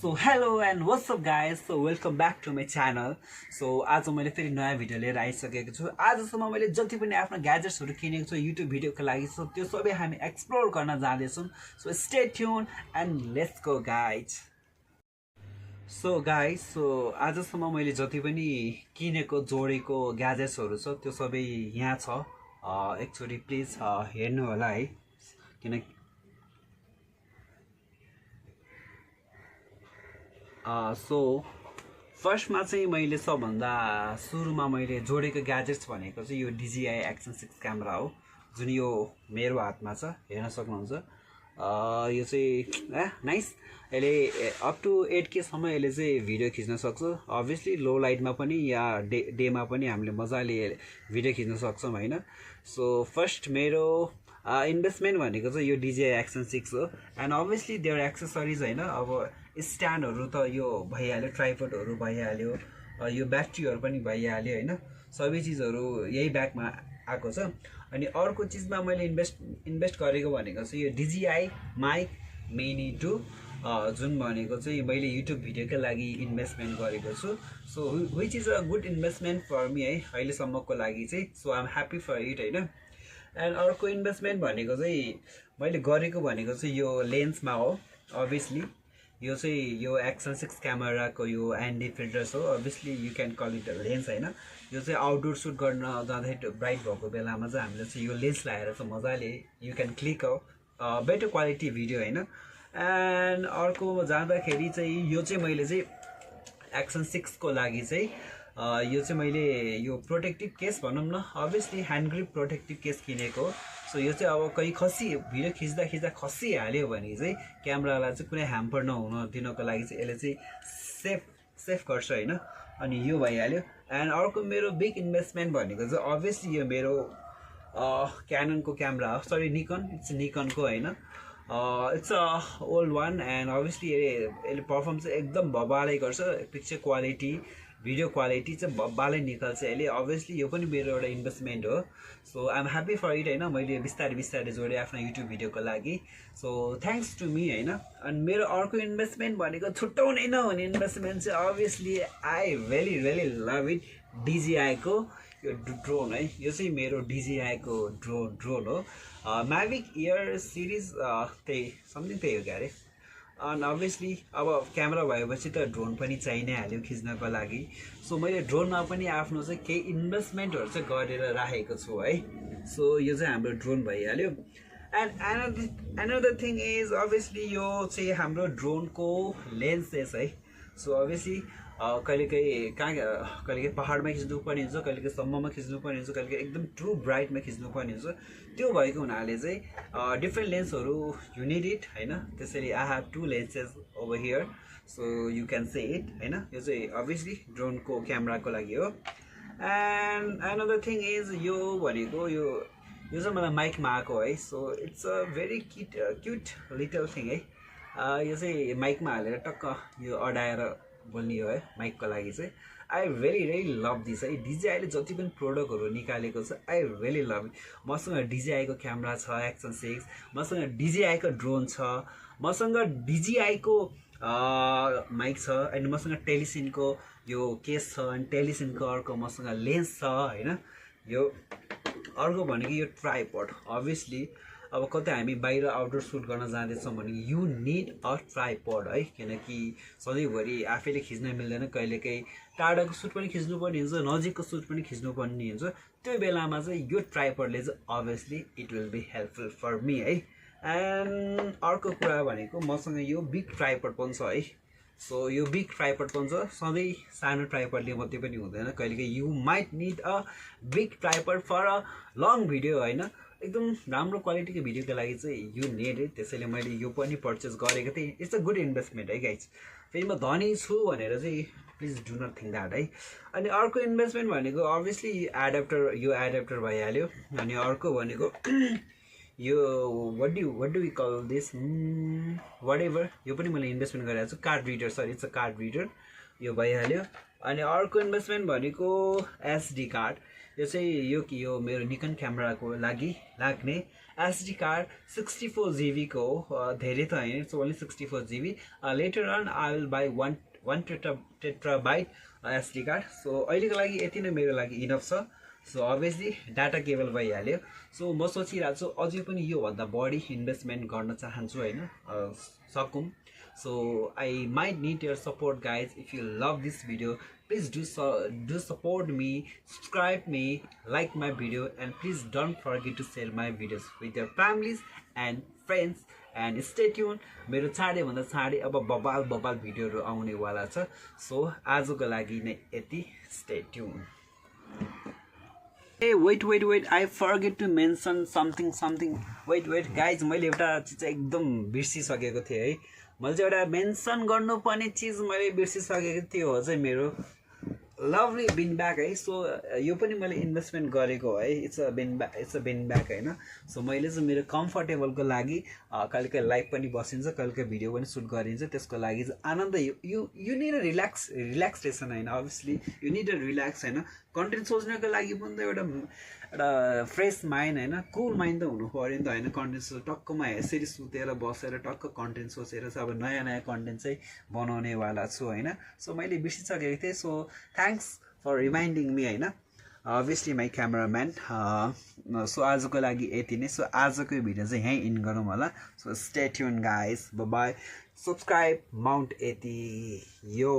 So hello and what's up guys, so welcome back to my channel. So आज मैले फेरि नयाँ video लिएर आइसकेको छु। आजसम्म मैले जति पनि आफ्नो ग्याजेट्सहरु किनेको छु युट्युब भिडियोको लागि, सो त्यो सबै हामी एक्सप्लोर गर्न जाँदैछौँ। So stay tune and let's go guys. So guys, so आजसम्म मैले जति पनि किनेको जोडेको ग्याजेट्सहरु छ त्यो सबै यहाँ छ। एकचोटि प्लिज हेर्नु होला है, किनकि सो फर्स्टमा चाहिँ मैले सबभन्दा सुरुमा मैले जोडेको ग्याजेट्स भनेको चाहिँ यो DJI Action 6 क्यामेरा हो, जुन यो मेरो हातमा छ, हेर्न सक्नुहुन्छ। यो चाहिँ नाइस, यसले अप टु 8K सम्म यसले चाहिँ भिडियो खिच्न सक्छ। अभियसली लो लाइटमा पनि या डेमा पनि हामीले मजाले भिडियो खिच्न सक्छौँ हैन। सो फर्स्ट मेरो इन्भेस्टमेन्ट भनेको चाहिँ यो DJI Action 6 हो। एन्ड अभियसली देयर एक्सेसरिज हैन, अब स्ट्यान्डहरु त यो भइहाल्यो, ट्राइपडहरु भइहाल्यो, यो ब्याट्रीहरु पनि भइहाल्यो हैन, सबै चीजहरु यही ब्यागमा आएको छ। अनि अर्को चीजमा मैले इन्भेस्ट गरेको भनेको चाहिँ यो DJI Mic Mini 2, जुन भनेको चाहिँ मैले युट्युब भिडियोको लागि इन्भेस्टमेन्ट गरेको छु। So which is a good investment for me है, अहिलेसम्मको लागि चाहिँ। So I am happy for it हैन। एन्ड अर्को इन्भेस्टमेन्ट भनेको चाहिँ मैले गरेको भनेको चाहिँ यो लेन्समा हो। अभियसली यो चाहिँ यो Action 6 क्यामेराको यो ND फिल्टर्स हो। Obviously you can call it a lens हैन। यो चाहिँ आउटडोर सुट गर्न जाँदाखेरि ब्राइट भएको बेलामा चाहिँ हामीले चाहिँ यो लेन्स लगाएर चाहिँ मजाले you can click better quality video हैन। एन्ड अर्को जाँदाखेरि चाहिँ यो चाहिँ मैले चाहिँ Action 6 को लागि चाहिँ यो चाहिँ मैले यो प्रोटेक्टिभ केस भनौँ न, obviously hand grip protective case किनेको हो। सो यो चाहिँ अब कहीँ भिडियो खिच्दा खसिहाल्यो भने चाहिँ क्यामेरालाई चाहिँ कुनै ह्याम्पर नहुन दिनको लागि चाहिँ यसले चाहिँ सेफ गर्छ हैन। अनि यो भइहाल्यो। एन्ड अर्को मेरो बिग इन्भेस्टमेन्ट भनेको चाहिँ अभियसली यो मेरो क्याननको क्यामेरा हो, सरी निकनको हैन। It's a old one. And obviously यसले पर्फर्म चाहिँ एकदम बबालै गर्छ, पिक्चर क्वालिटी भिडियो क्वालिटी चाहिँ बबालै निकाल्छ यसले। अभियसली यो पनि मेरो एउटा इन्भेस्टमेन्ट हो। So I am happy for it हैन। मैले बिस्तारै जोडेँ आफ्नो युट्युब भिडियोको लागि। सो थ्याङ्क्स टु मी हैन। अनि मेरो अर्को इन्भेस्टमेन्ट भनेको छुट्याउनै नहुने इन्भेस्टमेन्ट चाहिँ obviously I really love it, DJI को यो ड्रोन है। यो चाहिँ मेरो DJI को ड्रोन हो, म्याभिक एयर सिरिज त्यही समथिङ त्यही हो क्यारे। अनि अभियसली अब क्यामेरा भएपछि त ड्रोन पनि चाहिइ नै हाल्यो खिच्नको लागि। सो मैले ड्रोनमा पनि आफ्नो चाहिँ केही इन्भेस्टमेन्टहरु चाहिँ गरेर राखेको छु है। सो यो चाहिँ हाम्रो ड्रोन भइहाल्यो। And another thing is obviously यो चाहिँ हाम्रो ड्रोनको लेन्सेस है। सो अभियसली कहिलेकाहीँ पहाडमा खिच्नुपर्ने हुन्छ, कहिलेकाहीँ सम्ममा खिच्नुपर्ने हुन्छ, कहिलेकाहीँ एकदम ट्रु ब्राइटमा खिच्नुपर्ने हुन्छ। त्यो भएको हुनाले चाहिँ डिफ्रेन्ट लेन्सहरू यु निड इट हैन। त्यसैले I have 2 lenses over here, so you can say it हैन। यो चाहिँ अभियसली ड्रोनको क्यामेराको लागि हो। एन्ड अनदर थिङ इज यो भनेको यो चाहिँ मलाई माइकमा आएको है। So it's a very cute little thing है। यो चाहिँ माइकमा हालेर टक्क यो अडाएर बोल्ने हो है माइकको लागि चाहिँ। आई रियली लभ दिस है। DJI ले जति पनि प्रोडक्टहरू निकालेको छ आई रियली लभ इट। मसँग DJI को क्यामेरा छ Action 6, मसँग DJI को ड्रोन छ, मसँग DJI को माइक छ, अनि मसँग टेलिसिन को यो केस छ, अनि टेलिसिन को अर्को मसँग लेन्स छ हैन। यो अर्को भनेको यो ट्राइपड। अभियसली अब कतै हामी बाहिर आउटडोर सुट गर्न जाँदैछौँ भने यु निड अ ट्राइपड है, किनकि सधैँभरि आफैले खिच्न मिल्दैन। कहिलेकाहीँ टाढाको सुट पनि खिच्नुपर्ने हुन्छ, नजिकको सुट पनि खिच्नुपर्ने हुन्छ। त्यो बेलामा चाहिँ यो ट्राइपडले चाहिँ obviously it will be helpful for me है। एन्ड अर्को कुरा भनेको मसँग यो बिग ट्राइपड पनि छ है। सो यो बिग ट्राइपड पनि छ, सधैँ सानो ट्राइपडले मात्रै पनि हुँदैन। कहिलेकाहीँ you might need a big tripod for a long video हैन, एकदम राम्रो क्वालिटीको भिडियोको लागि चाहिँ यु निड इट। त्यसैले मैले यो पनि पर्चेस गरेको थिएँ। इट्स अ गुड इन्भेस्टमेन्ट है गाइज। फेरि म धनी छु भनेर चाहिँ please do not think that है। अनि अर्को इन्भेस्टमेन्ट भनेको अभियसली यो एडाप्टर भइहाल्यो। अनि अर्को भनेको यो what do we call this whatever, यो पनि मैले इन्भेस्टमेन्ट गरेको छु। Card reader, sorry it's a card reader, यो भइहाल्यो। अनि अर्को इन्भेस्टमेन्ट भनेको SD कार्ड। यो चाहिँ यो मेरो निकन क्यामेराको लागि लाग्ने एसडी कार्ड 64 GB को हो, धेरै त होइन, it's only 64 GB। Later on I will buy one terabyte SD card. So अहिलेको लागि यति नै मेरो लागि इनफ छ। सो अभियसली डाटा केबल भइहाल्यो। सो म सोचिरहेको छु अझै पनि योभन्दा बढी इन्भेस्टमेन्ट गर्न चाहन्छु होइन, सकौँ। So I might need your support, guys. If you love this video, please do support me, subscribe me, like my video, and please don't forget to share my videos with your families and friends. And stay tuned. मेरो चाँडै भन्दा चाँडै अब बबाल भिडियोहरू आउनेवाला छ। So आजको लागि नै यति। Stay tuned. Hey, wait, I forget to mention something. Wait, guys, मैले एउटा चिज एकदम बिर्सिसकेको थिएँ है। मैले चाहिँ एउटा मेन्सन गर्नुपर्ने चिज मैले बिर्सिसकेको थिएँ, हो चाहिँ मेरो लभली बिन ब्याग है। सो यो पनि मैले इन्भेस्टमेन्ट गरेको है, इट्स अ बिन ब्याग होइन। सो मैले चाहिँ मेरो कम्फर्टेबलको लागि कहिलेकाहीँ लाइभ पनि बसिन्छ, कहिलेकाहीँ भिडियो पनि सुट गरिन्छ, त्यसको लागि चाहिँ आनन्द यु निड अ रिल्याक्सेसन होइन, obviously you need a relax होइन। कन्टेन्ट सोच्नको लागि पनि त एउटा फ्रेस माइन्ड होइन, कुल माइन्ड त हुनु पऱ्यो नि त होइन। कन्टेन्ट सोच टक्कमा यसरी सुतेर बसेर टक्क कन्टेन्ट सोचेर चाहिँ अब नयाँ कन्टेन्ट चाहिँ बनाउनेवाला छु होइन। सो मैले बिर्सिसकेको थिएँ। So thanks for reminding me होइन, अभियसली माई क्यामराम्यान। सो आजको लागि यति नै। सो आजको भिडियो चाहिँ यहीँ इन गरौँ होला। So stay tune guys, by, subscribe Mount यति यो।